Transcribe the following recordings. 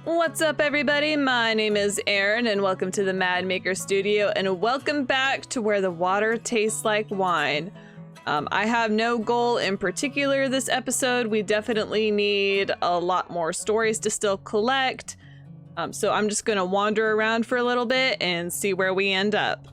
What's up, everybody? My name is Erin, and welcome to the Mad Maker Studio, and welcome back to Where the Water Tastes Like Wine. I have no goal in particular this episode. We definitely need a lot more stories to still collect, so I'm just gonna wander around for a little bit and see where we end up.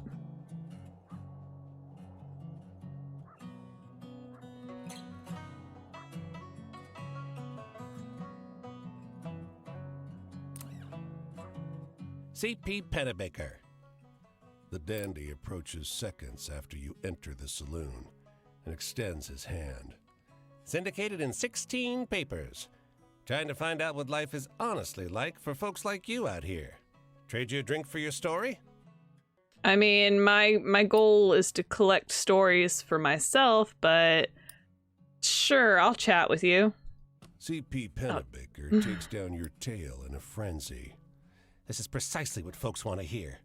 C.P. Pennebaker. The dandy approaches seconds after you enter the saloon and extends his hand. Syndicated in 16 papers. Trying to find out what life is honestly like for folks like you out here. Trade you a drink for your story? I mean, my goal is to collect stories for myself, but sure, I'll chat with you. C.P. Pennebaker takes down your tale in a frenzy. This is precisely what folks want to hear,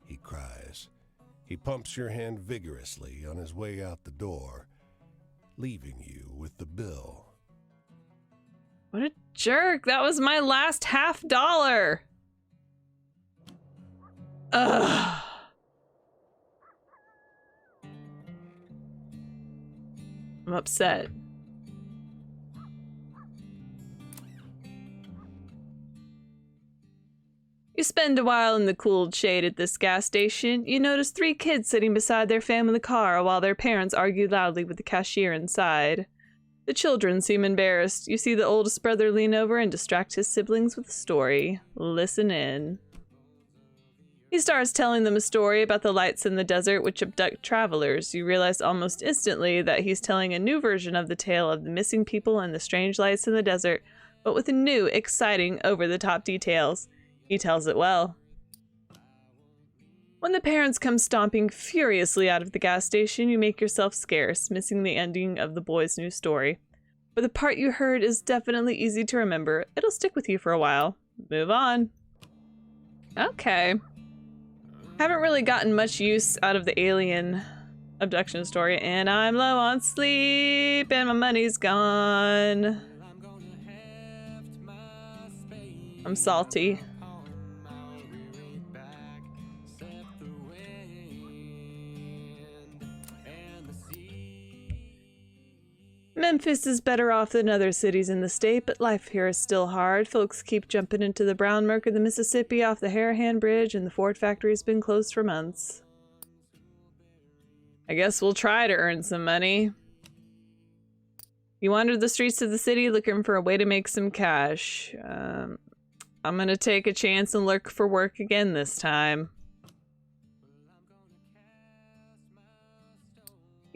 he cries. He pumps your hand vigorously on his way out the door, leaving you with the bill. What a jerk! That was my last $50. Ugh. I'm upset. You spend a while in the cooled shade at this gas station. You notice 3 kids sitting beside their family car while their parents argue loudly with the cashier inside. The children seem embarrassed. You see the oldest brother lean over and distract his siblings with a story. Listen in. He starts telling them a story about the lights in the desert which abduct travelers. You realize almost instantly that he's telling a new version of the tale of the missing people and the strange lights in the desert, but with new, exciting, over-the-top details. He tells it well. When the parents come stomping furiously out of the gas station, you make yourself scarce, missing the ending of the boy's new story. But the part you heard is definitely easy to remember. It'll stick with you for a while. Move on. Okay. Haven't really gotten much use out of the alien abduction story, and I'm low on sleep, and my money's gone. I'm salty. Memphis is better off than other cities in the state, but life here is still hard. Folks keep jumping into the brown murk of the Mississippi off the Harahan Bridge, and the Ford factory's been closed for months. I guess we'll try to earn some money. You wander the streets of the city looking for a way to make some cash. I'm gonna take a chance and look for work again this time.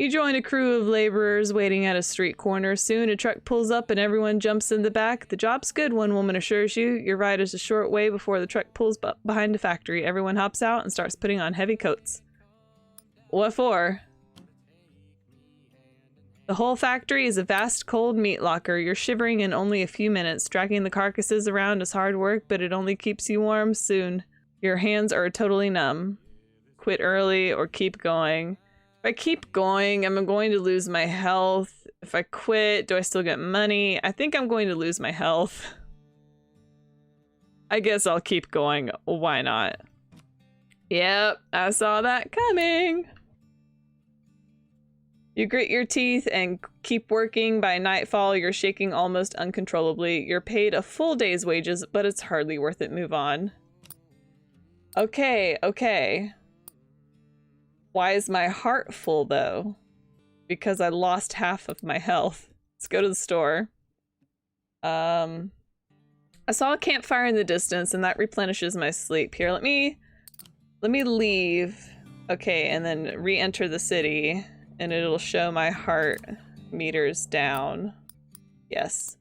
You join a crew of laborers waiting at a street corner. Soon a truck pulls up and everyone jumps in the back. The job's good, one woman assures you. Your ride is a short way before the truck pulls behind the factory. Everyone hops out and starts putting on heavy coats. What for? The whole factory is a vast cold meat locker. You're shivering in only a few minutes. Dragging the carcasses around is hard work, but it only keeps you warm. Soon your hands are totally numb. Quit early or keep going. If I keep going, I'm going to lose my health. If I quit, do I still get money? I think I'm going to lose my health. I guess I'll keep going. Why not? Yep, I saw that coming. You grit your teeth and keep working. By nightfall, you're shaking almost uncontrollably. You're paid a full day's wages, but it's hardly worth it. Move on. Okay. Why is my heart full, though? Because I lost half of my health. Let's go to the store. I saw a campfire in the distance, and that replenishes my sleep. Here, let me leave. Okay, and then re-enter the city, and it'll show my heart meters down. Yes.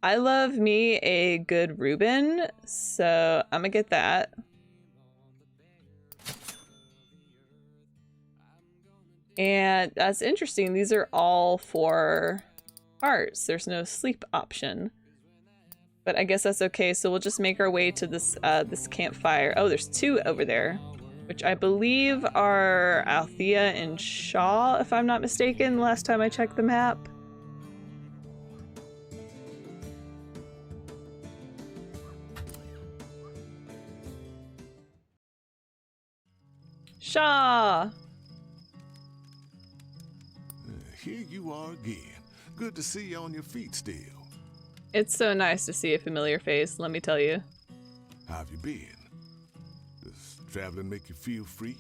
I love me a good Reuben, so I'm gonna get that. And that's interesting. These are all for hearts. There's no sleep option. But I guess that's okay. So we'll just make our way to this this campfire. Oh, there's 2 over there, which I believe are Althea and Shaw, if I'm not mistaken, last time I checked the map. Shaw! Here you are again. Good to see you on your feet still. It's so nice to see a familiar face, let me tell you. How have you been? Does traveling make you feel free?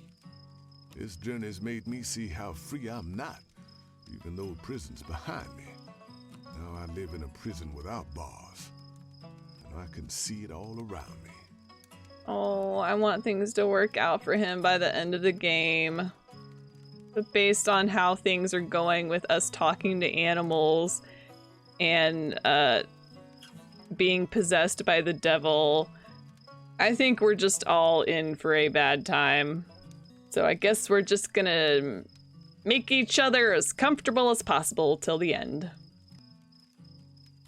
This journey has made me see how free I'm not, even though prison's behind me. Now I live in a prison without bars, and I can see it all around me. Oh, I want things to work out for him by the end of the game. But based on how things are going with us talking to animals and being possessed by the devil, I think we're just all in for a bad time. So I guess we're just gonna make each other as comfortable as possible till the end.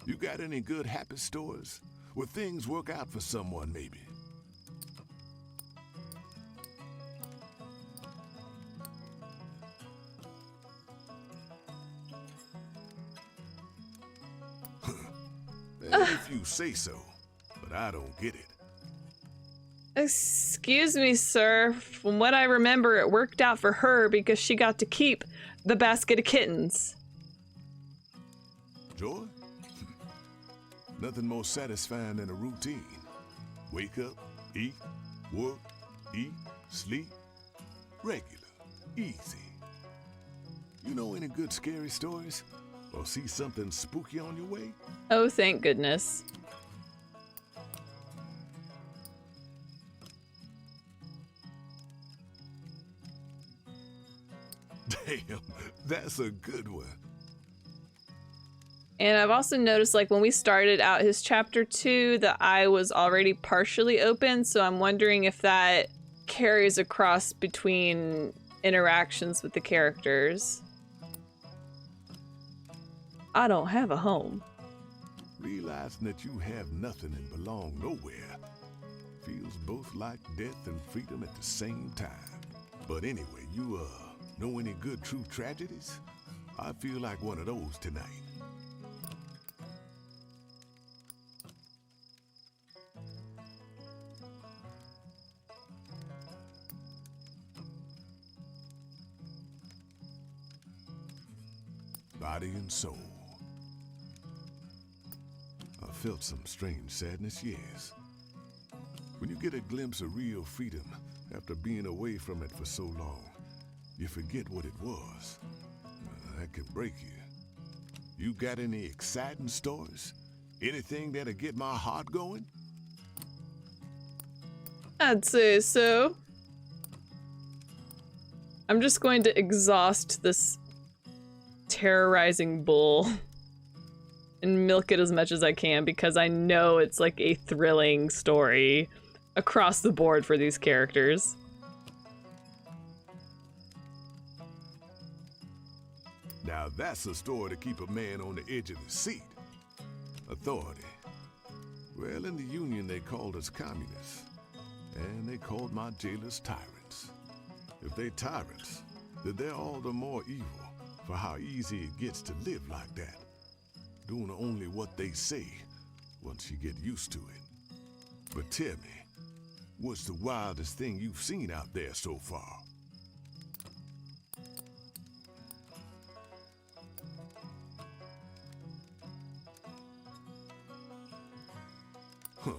You got any good happy stories where things work out for someone, maybe? If you say so, but I don't get it. Excuse me, sir. From what I remember, it worked out for her because she got to keep the basket of kittens. Joy? Nothing more satisfying than a routine. Wake up, eat, work, eat, sleep. Regular, easy. You know any good scary stories? Or see something spooky on your way? Oh, thank goodness. Damn, that's a good one. And I've also noticed, like, when we started out his chapter 2, the eye was already partially open, so I'm wondering if that carries across between interactions with the characters. I don't have a home. Realizing that you have nothing and belong nowhere feels both like death and freedom at the same time. But anyway, you know any good true tragedies? I feel like one of those tonight. Body and soul. I felt some strange sadness, yes. When you get a glimpse of real freedom after being away from it for so long, you forget what it was. That can break you. You got any exciting stories? Anything that'll get my heart going? I'd say so. I'm just going to exhaust this terrorizing bull and milk it as much as I can because I know it's like a thrilling story across the board for these characters. Now that's a story to keep a man on the edge of his seat. Authority. Well, in the Union they called us communists. And they called my jailers tyrants. If they tyrants, then they're all the more evil for how easy it gets to live like that. Doing only what they say once you get used to it. But tell me, what's the wildest thing you've seen out there so far? Huh,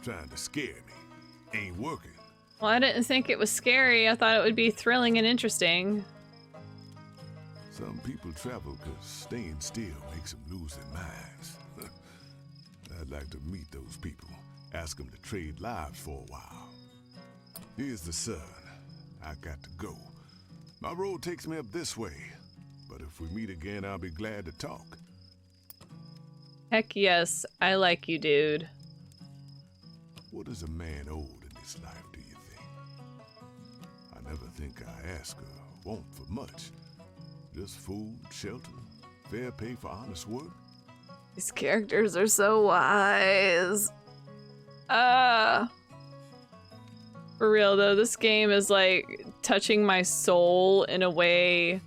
trying to scare me. Ain't working. Well, I didn't think it was scary. I thought it would be thrilling and interesting. Some people travel because staying still makes them lose their minds. I'd like to meet those people, ask them to trade lives for a while. Here's the sun. I got to go. My road takes me up this way, but if we meet again, I'll be glad to talk. Heck yes, I like you, dude. What is a man owed in this life, do you think? I never think I ask or want for much. Just food, shelter, fair pay for honest work. These characters are so wise. For real though, this game is like touching my soul in a way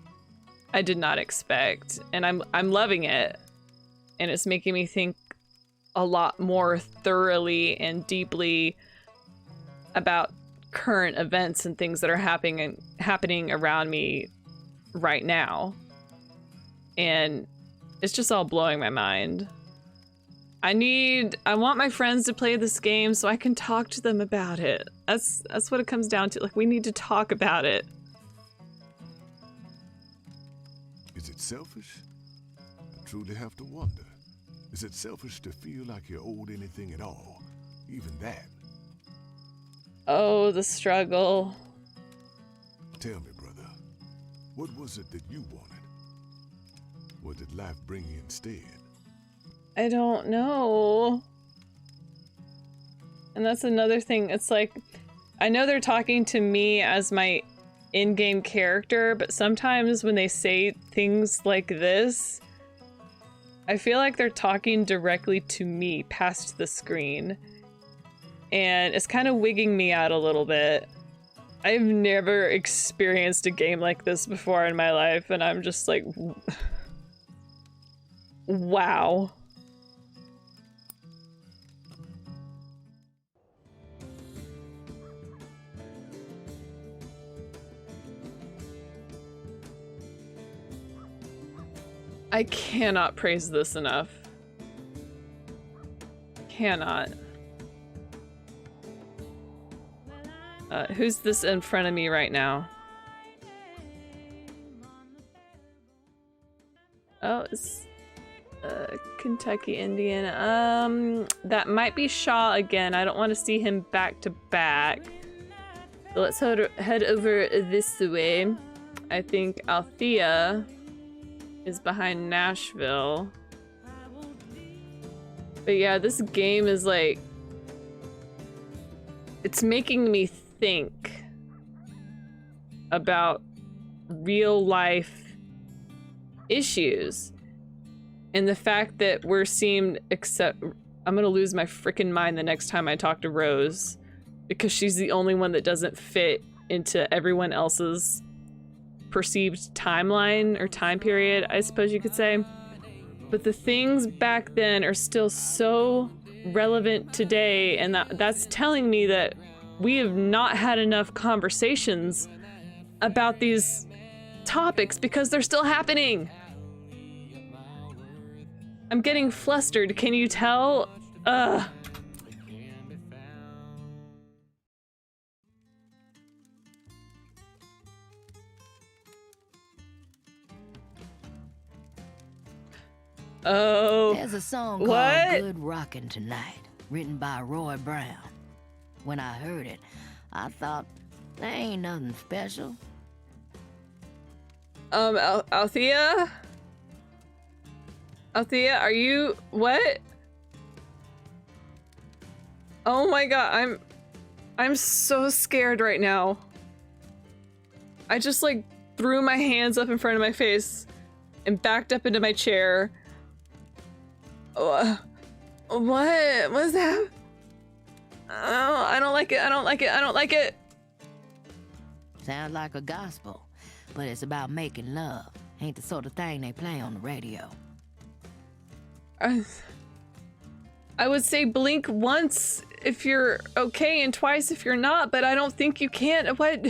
I did not expect, and I'm loving it. And it's making me think a lot more thoroughly and deeply about current events and things that are happening around me right now. And it's just all blowing my mind. I want my friends to play this game so I can talk to them about it. That's what it comes down to. Like, we need to talk about it. Is it selfish? I truly have to wonder. Is it selfish to feel like you're owed anything at all? Even that? Oh, the struggle. Tell me, brother, what was it that you wanted? What did life bring you instead? I don't know. And that's another thing. It's like, I know they're talking to me as my in-game character, but sometimes when they say things like this, I feel like they're talking directly to me past the screen. And it's kind of wigging me out a little bit. I've never experienced a game like this before in my life, and I'm just like, wow. I cannot praise this enough. Cannot. Who's this in front of me right now? Oh, it's Kentucky Indian. That might be Shaw again. I don't want to see him back to back. So let's head over this way. I think Althea is behind Nashville. But yeah, this game is like, it's making me think about real life issues and the fact that we're I'm gonna lose my freaking mind the next time I talk to Rose, because she's the only one that doesn't fit into everyone else's perceived timeline or time period, I suppose you could say. But the things back then are still so relevant today, and that's telling me that we have not had enough conversations about these topics because they're still happening. I'm getting flustered, can you tell? Ugh. Oh, there's a song what? called Good Rockin' Tonight, written by Roy Brown. When I heard it, I thought, there ain't nothing special. Althea? Althea, are you, what? Oh my god, I'm so scared right now. I just like threw my hands up in front of my face and backed up into my chair. What was that? Oh, I don't like it. I don't like it. I don't like it. Sounds like a gospel, but it's about making love. Ain't the sort of thing they play on the radio. I would say blink once if you're okay and twice if you're not, but I don't think you can. What?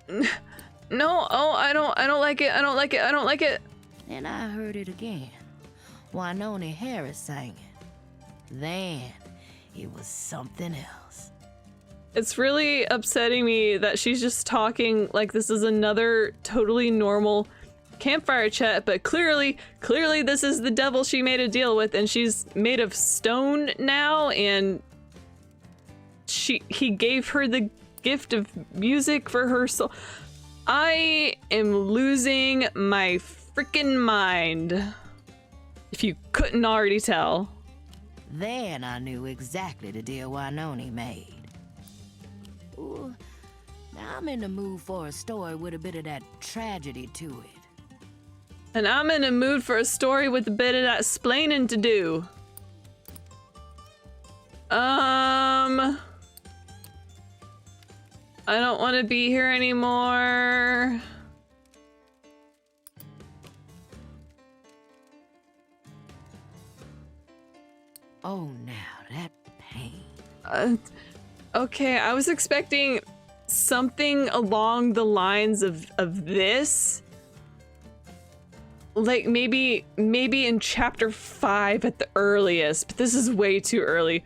No, oh, I don't like it. I don't like it. I don't like it. And I heard it again. Winona Harris sang it. Then it was something else. It's really upsetting me that she's just talking like this is another totally normal campfire chat, but clearly this is the devil she made a deal with, and she's made of stone now, and he gave her the gift of music for her soul. I am losing my freaking mind. If you couldn't already tell. Then I knew exactly the deal Winona made. Ooh, now I'm in the mood for a story with a bit of that tragedy to it. And I'm in a mood for a story with a bit of that splaining to do. I don't want to be here anymore. Oh, now that pain. Okay, I was expecting something along the lines of this. Like maybe in chapter 5 at the earliest, but this is way too early.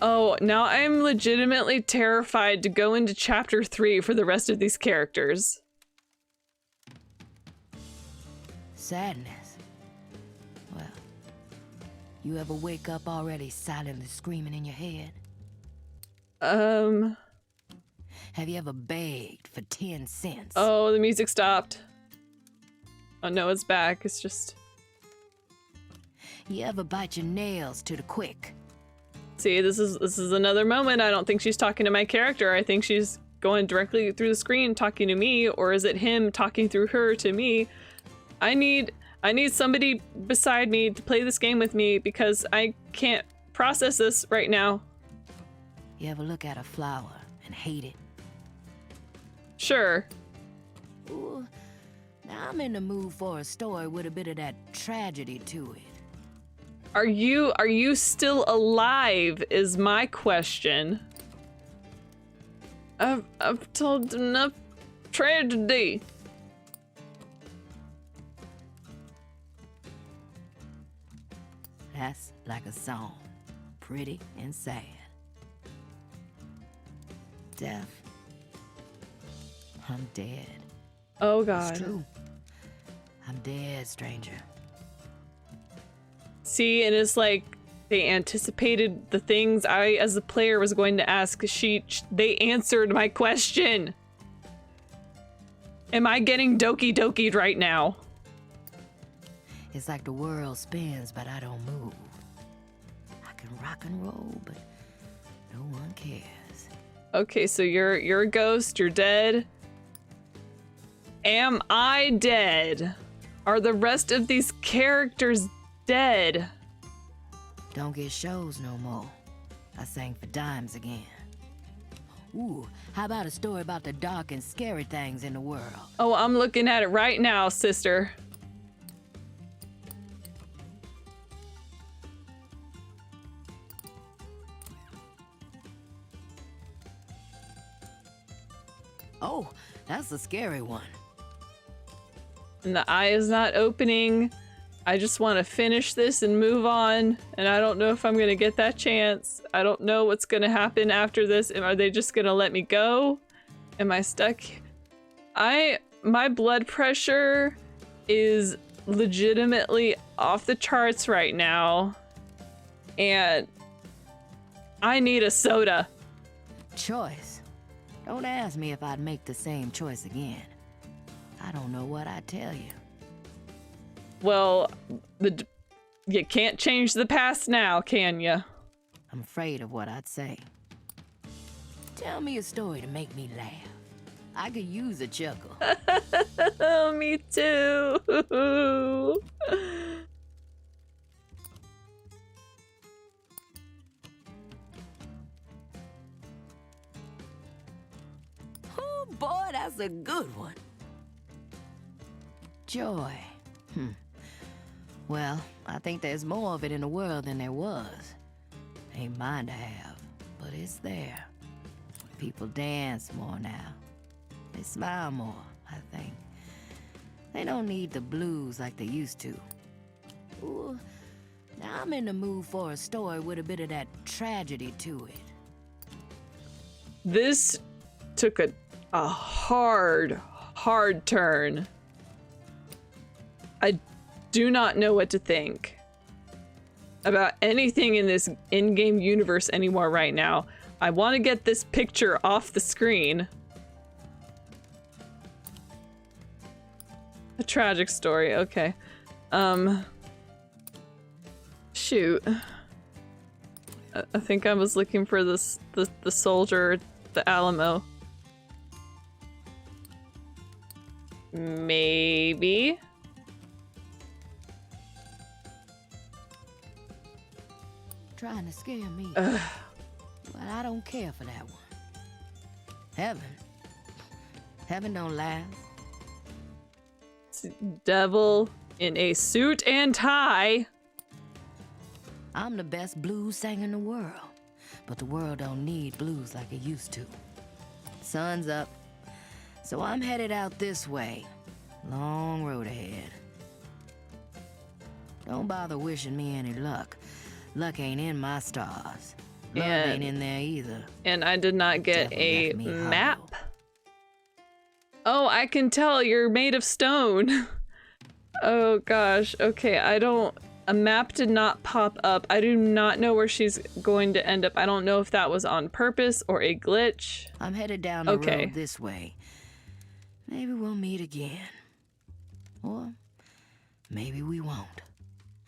Oh, now I'm legitimately terrified to go into chapter 3 for the rest of these characters. Sadness. Well, you ever wake up already silently screaming in your head? Have you ever begged for 10 cents? Oh, the music stopped. Oh no, it's back. It's just... You ever bite your nails to the quick? See, this is another moment. I don't think she's talking to my character. I think she's going directly through the screen talking to me, or is it him talking through her to me? I need somebody beside me to play this game with me because I can't process this right now. You ever look at a flower and hate it? Sure. Ooh, now I'm in the mood for a story with a bit of that tragedy to it. Are you still alive is my question. I've told enough tragedy. That's like a song. Pretty and sad. Death. I'm dead. Oh god. It's true. I'm dead, stranger. See, and it's like they anticipated the things I, as a player, was going to ask. They answered my question. Am I getting doki dokied right now? It's like the world spins, but I don't move. I can rock and roll, but no one cares. Okay, so you're a ghost. You're dead. Am I dead? Are the rest of these characters dead? Don't get shows no more. I sang for dimes again. Ooh, how about a story about the dark and scary things in the world? Oh, I'm looking at it right now, sister. Oh, that's a scary one. And the eye is not opening. I just want to finish this and move on. And I don't know if I'm going to get that chance. I don't know what's going to happen after this. Are they just going to let me go? Am I stuck? My blood pressure is legitimately off the charts right now. And I need a soda. Choice. Don't ask me if I'd make the same choice again. I don't know what I'd tell you. Well, you can't change the past now, can you? I'm afraid of what I'd say. Tell me a story to make me laugh. I could use a chuckle. Oh, me too. Oh boy, that's a good one. Joy. Well, I think there's more of it in the world than there was. Ain't mine to have, but it's there. People dance more now. They smile more, I think. They don't need the blues like they used to. Ooh, now I'm in the mood for a story with a bit of that tragedy to it. This took a hard turn. I do not know what to think about anything in this in-game universe anymore right now. I want to get this picture off the screen. A tragic story, okay. Shoot. I think I was looking for the soldier, the Alamo. Maybe. Trying to scare me. But I don't care for that one. Heaven don't last. Devil in a suit and tie. I'm the best blues singer in the world. but the world don't need blues like it used to. Sun's up, so I'm headed out this way. Long road ahead. Don't bother wishing me any luck. Luck ain't in my stars. Love ain't in there either. And I did not get Definitely a left me hollow. map. Oh, I can tell you're made of stone. Oh gosh, okay, a map did not pop up. I do not know where she's going to end up. I don't know if that was on purpose or a glitch. I'm headed down the road this way. Maybe we'll meet again. Or maybe we won't.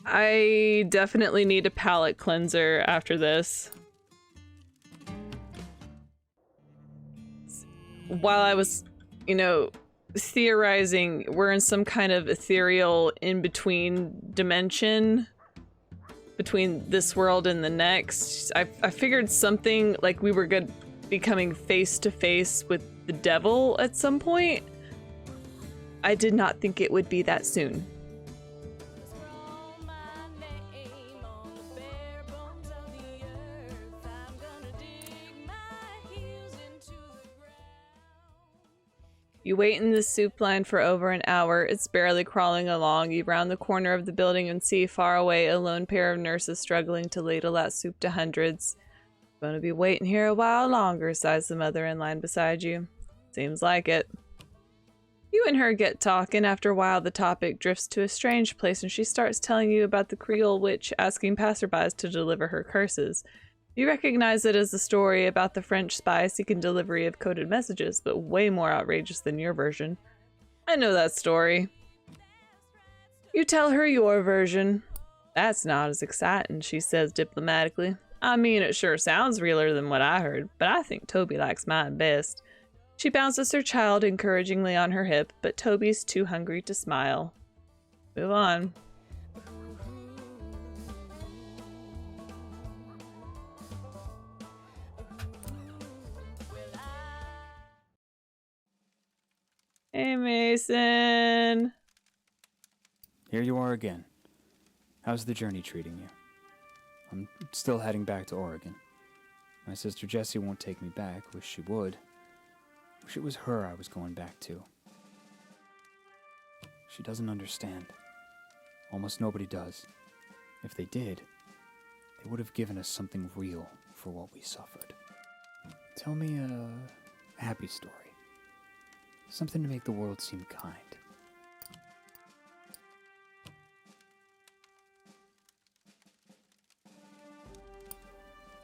I definitely need a palate cleanser after this. While I was, theorizing, we're in some kind of ethereal in-between dimension between this world and the next. I figured something like we were good becoming face to face with the devil at some point. I did not think it would be that soon. You wait in the soup line for over an hour. It's barely crawling along. You round the corner of the building and see far away a lone pair of nurses struggling to ladle out soup to hundreds. Gonna be waiting here a while longer, sighs the mother in line beside you. Seems like it. You and her get talking. After a while, the topic drifts to a strange place and she starts telling you about the Creole witch asking passerbys to deliver her curses. You recognize it as a story about the French spy seeking delivery of coded messages, but way more outrageous than your version. I know that story. You tell her your version. That's not as exciting, she says diplomatically. I mean, it sure sounds realer than what I heard, but I think Toby likes mine best. She bounces her child encouragingly on her hip, but Toby's too hungry to smile. Move on. Hey, Mason. Here you are again. How's the journey treating you? I'm still heading back to Oregon. My sister Jessie won't take me back. Wish she would. Wish it was her I was going back to. She doesn't understand. Almost nobody does. If they did, they would have given us something real for what we suffered. Tell me a happy story. Something to make the world seem kind.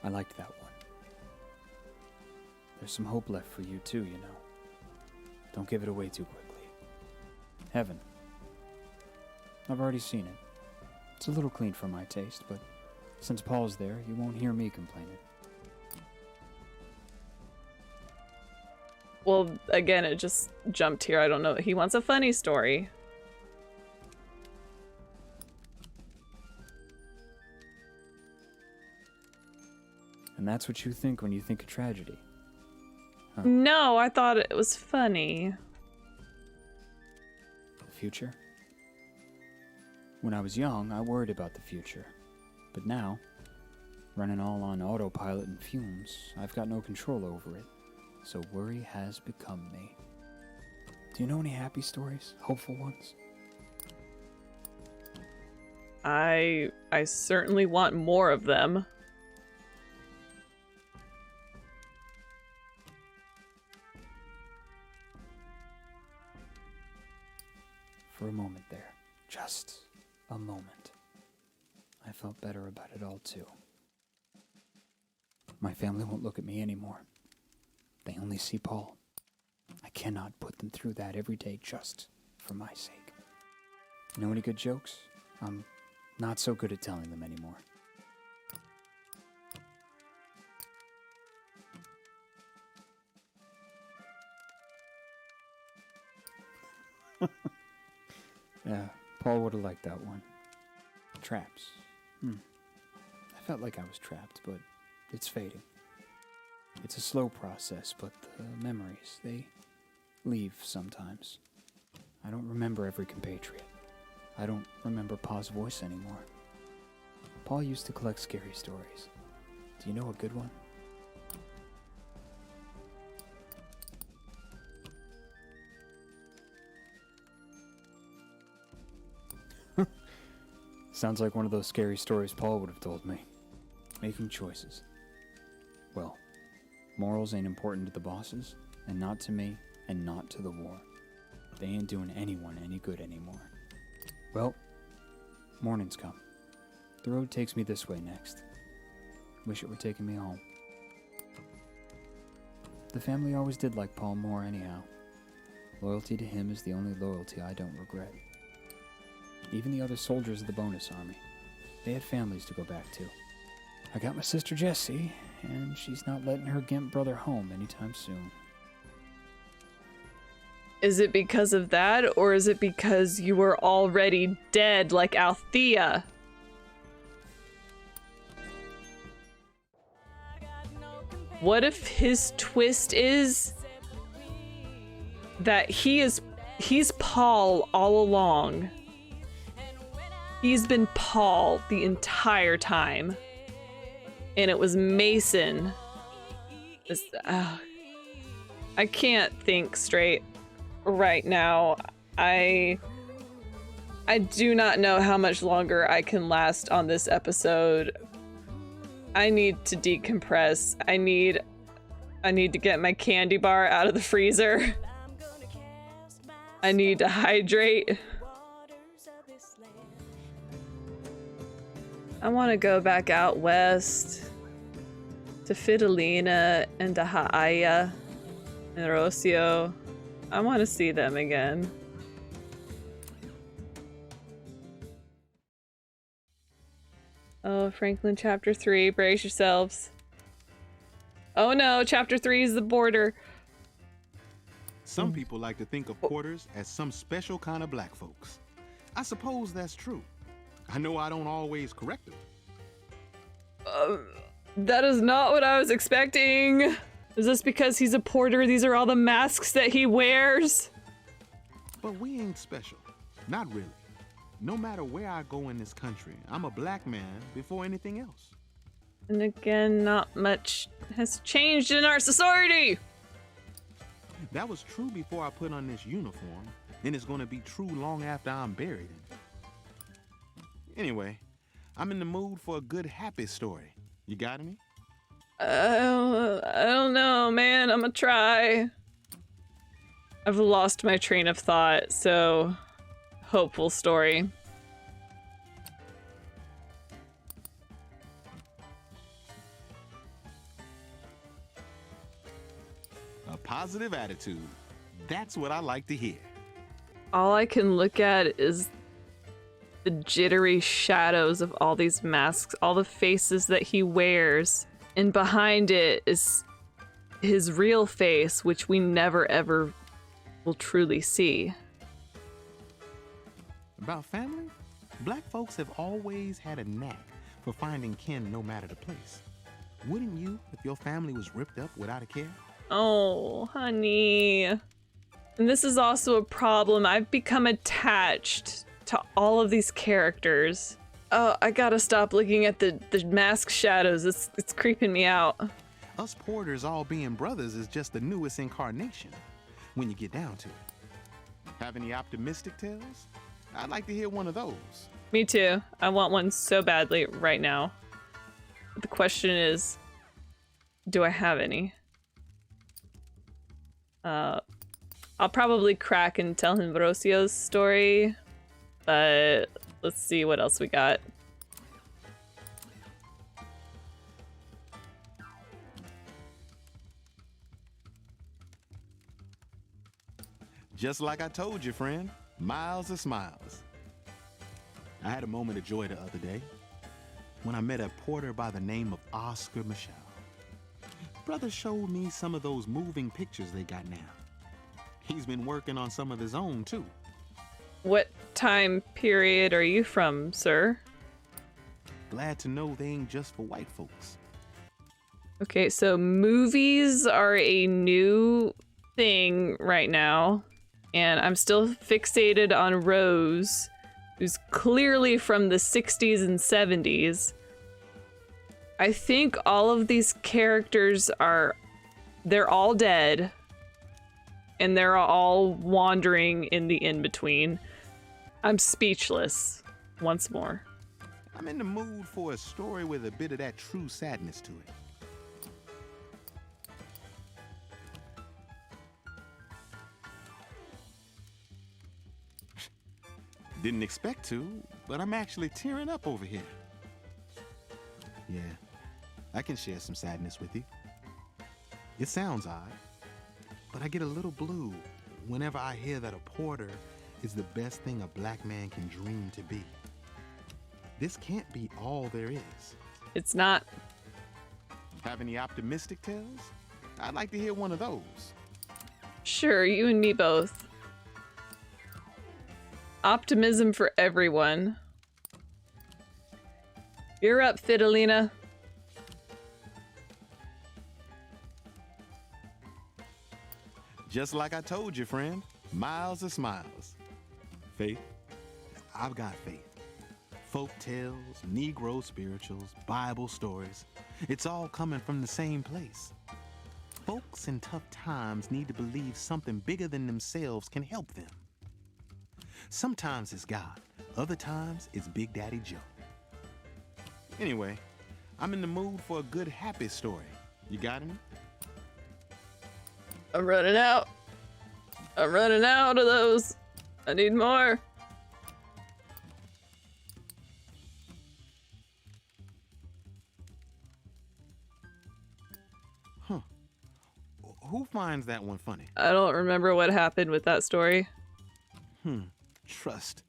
I liked that one. There's some hope left for you too, you know. Don't give it away too quickly. Heaven. I've already seen it. It's a little clean for my taste, but since Paul's there, you won't hear me complaining. Well, again, it just jumped here. I don't know. He wants a funny story. And that's what you think when you think of tragedy. Huh. No, I thought it was funny. The future? When I was young, I worried about the future. But now, running all on autopilot and fumes, I've got no control over it. So worry has become me. Do you know any happy stories? Hopeful ones? I certainly want more of them. For a moment there, just a moment, I felt better about it all too. My family won't look at me anymore. They only see Paul. I cannot put them through that every day just for my sake. You know any good jokes? I'm not so good at telling them anymore. Yeah, Paul would have liked that one. Traps. I felt like I was trapped, but it's fading. It's a slow process, but the memories, they leave sometimes. I don't remember every compatriot. I don't remember Pa's voice anymore. Paul used to collect scary stories. Do you know a good one? Sounds like one of those scary stories Paul would have told me. Making choices. Well, morals ain't important to the bosses, and not to me, and not to the war. They ain't doing anyone any good anymore. Well, morning's come. The road takes me this way next. Wish it were taking me home. The family always did like Paul more anyhow. Loyalty to him is the only loyalty I don't regret. Even the other soldiers of the bonus army, they had families to go back to. I got my sister Jessie, and she's not letting her gimp brother home anytime soon. Is it because of that, or is it because you were already dead like Althea? What if his twist is that he's Paul all along? He's been Paul the entire time. And it was Mason. I can't think straight right now. I do not know how much longer I can last on this episode. I need to decompress. I need to get my candy bar out of the freezer. I need to hydrate. I want to go back out west to Fidelina and to Haaya and Rocio. I want to see them again. Oh, Franklin chapter 3, brace yourselves. Oh no, chapter 3 is the border. Some people like to think of porters as some special kind of black folks. I suppose that's true. I know I don't always correct them. That is not what I was expecting. Is this because he's a porter? These are all the masks that he wears? But we ain't special. Not really. No matter where I go in this country, I'm a black man before anything else. And again, not much has changed in our society. That was true before I put on this uniform, and it's going to be true long after I'm buried in it. Anyway, I'm in the mood for a good happy story. You got any? I don't know, man. I'm gonna try. I've lost my train of thought, so hopeful story. A positive attitude. That's what I like to hear. All I can look at is the jittery shadows of all these masks, all the faces that he wears. And behind it is his real face, which we never ever will truly see. About family? Black folks have always had a knack for finding kin no matter the place. Wouldn't you if your family was ripped up without a care? Oh, honey. And this is also a problem. I've become attached to all of these characters. Oh, I gotta stop looking at the mask shadows. It's creeping me out. Us porters all being brothers is just the newest incarnation, when you get down to it. Have any optimistic tales? I'd like to hear one of those. Me too. I want one so badly right now. But the question is, do I have any? I'll probably crack and tell him Rocio's story, but let's see what else we got. Just like I told you, friend, miles of smiles. I had a moment of joy the other day when I met a porter by the name of Oscar Michelle. Brother showed me some of those moving pictures they got now. He's been working on some of his own, too. What time period are you from, sir? Glad to know they ain't just for white folks. Okay, so movies are a new thing right now, and I'm still fixated on Rose, who's clearly from the 60s and 70s. I think all of these characters they're all dead. And they're all wandering in the in-between. I'm speechless once more. I'm in the mood for a story with a bit of that true sadness to it. Didn't expect to, but I'm actually tearing up over here. Yeah, I can share some sadness with you. It sounds odd, but I get a little blue whenever I hear that a porter is the best thing a black man can dream to be. This can't be all there is. It's not. Have any optimistic tales? I'd like to hear one of those. Sure, you and me both. Optimism for everyone. You're up, Fidelina. Just like I told you, friend, miles of smiles. Faith? I've got faith. Folk tales, Negro spirituals, Bible stories. It's all coming from the same place. Folks in tough times need to believe something bigger than themselves can help them. Sometimes it's God, other times it's Big Daddy Joe. Anyway, I'm in the mood for a good happy story. You got any? I'm running out. I'm running out of those. I need more. Huh. Who finds that one funny? I don't remember what happened with that story. Trust.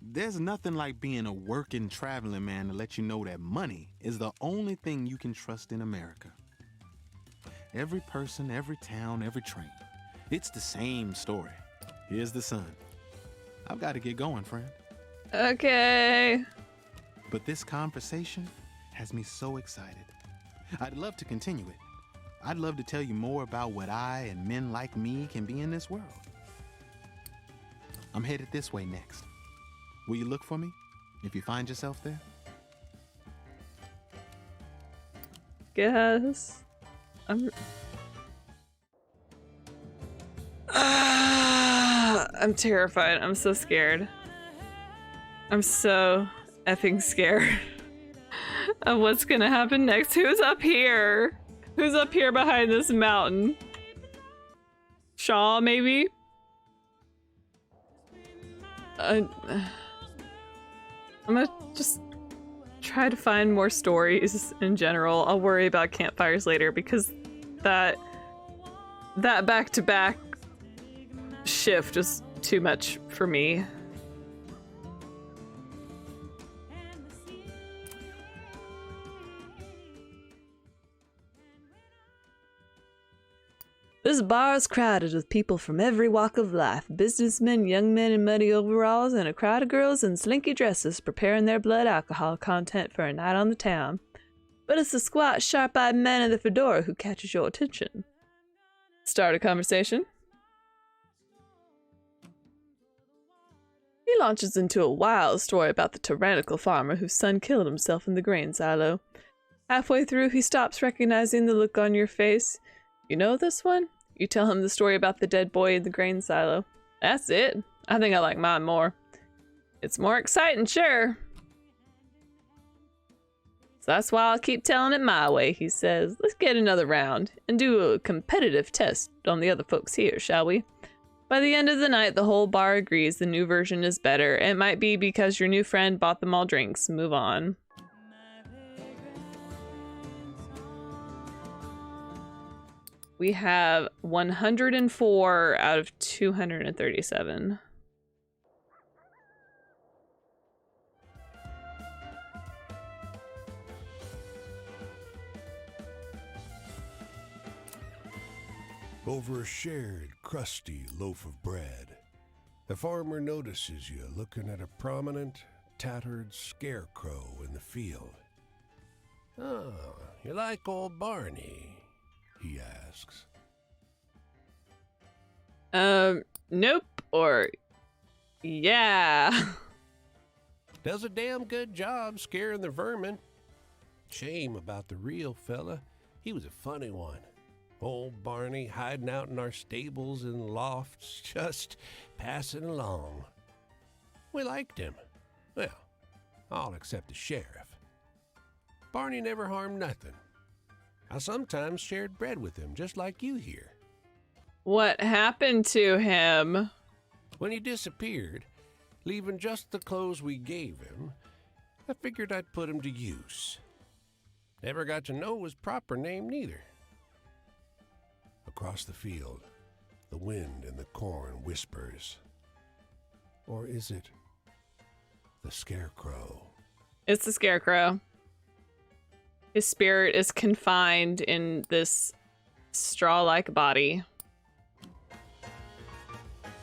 There's nothing like being a working traveling man to let you know that money is the only thing you can trust in America. Every person, every town, every train. It's the same story. Here's the sun. I've got to get going, friend. Okay. But this conversation has me so excited. I'd love to continue it. I'd love to tell you more about what I and men like me can be in this world. I'm headed this way next. Will you look for me if you find yourself there? Guess. I'm terrified. I'm so scared. I'm so effing scared of what's gonna happen next. Who's up here? Who's up here behind this mountain? Shaw, maybe? I'm gonna just try to find more stories in general. I'll worry about campfires later because that back-to-back shift is too much for me. This bar is crowded with people from every walk of life. Businessmen, young men in muddy overalls, and a crowd of girls in slinky dresses preparing their blood alcohol content for a night on the town. But it's the squat, sharp-eyed man in the fedora who catches your attention. Start a conversation. He launches into a wild story about the tyrannical farmer whose son killed himself in the grain silo. Halfway through, he stops, recognizing the look on your face. You know this one? You tell him the story about the dead boy in the grain silo. That's it. I think I like mine more. It's more exciting, sure. So that's why I'll keep telling it my way, he says. Let's get another round and do a competitive test on the other folks here, shall we? By the end of the night, the whole bar agrees the new version is better. It might be because your new friend bought them all drinks. Move on. We have 104 out of 237. Over a shared, crusty loaf of bread, the farmer notices you looking at a prominent, tattered scarecrow in the field. Oh, you like old Barney? He asks. Nope, or yeah. Does a damn good job scaring the vermin. Shame about the real fella. He was a funny one. Old Barney hiding out in our stables and lofts, just passing along. We liked him. Well, all except the sheriff. Barney never harmed nothing. I sometimes shared bread with him, just like you here. What happened to him? When he disappeared, leaving just the clothes we gave him, I figured I'd put him to use. Never got to know his proper name neither. Across the field, the wind in the corn whispers. Or is it the Scarecrow? It's the Scarecrow. His spirit is confined in this straw-like body.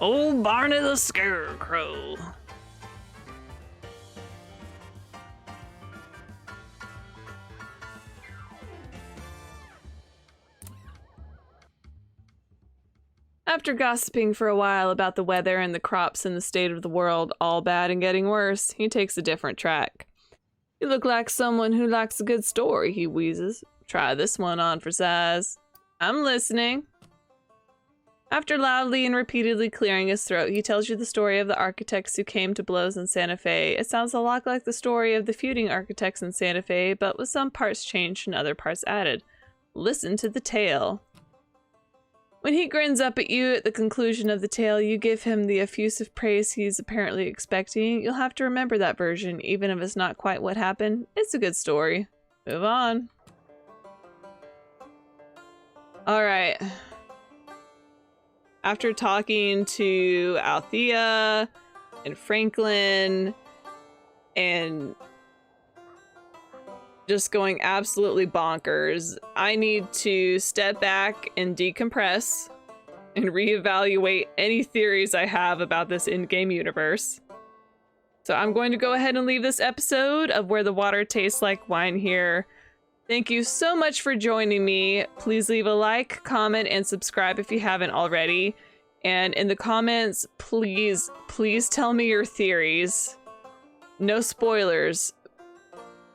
Old Barney the Scarecrow. After gossiping for a while about the weather and the crops and the state of the world, all bad and getting worse, he takes a different track. You look like someone who likes a good story, he wheezes. Try this one on for size. I'm listening. After loudly and repeatedly clearing his throat, he tells you the story of the architects who came to blows in Santa Fe. It sounds a lot like the story of the feuding architects in Santa Fe, but with some parts changed and other parts added. Listen to the tale. When he grins up at you at the conclusion of the tale, you give him the effusive praise he's apparently expecting. You'll have to remember that version, even if it's not quite what happened. It's a good story. Move on. Alright. After talking to Althea and Franklin and just going absolutely bonkers, I need to step back and decompress and reevaluate any theories I have about this in-game universe. So I'm going to go ahead and leave this episode of Where the Water Tastes Like Wine here. Thank you so much for joining me. Please leave a like, comment, and subscribe if you haven't already. And in the comments, please tell me your theories. No spoilers.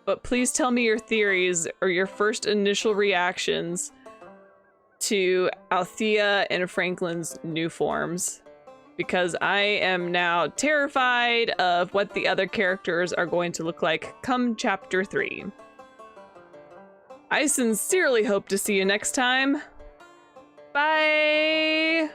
But please tell me your theories or your first initial reactions to Althea and Franklin's new forms. Because I am now terrified of what the other characters are going to look like come Chapter 3. I sincerely hope to see you next time. Bye!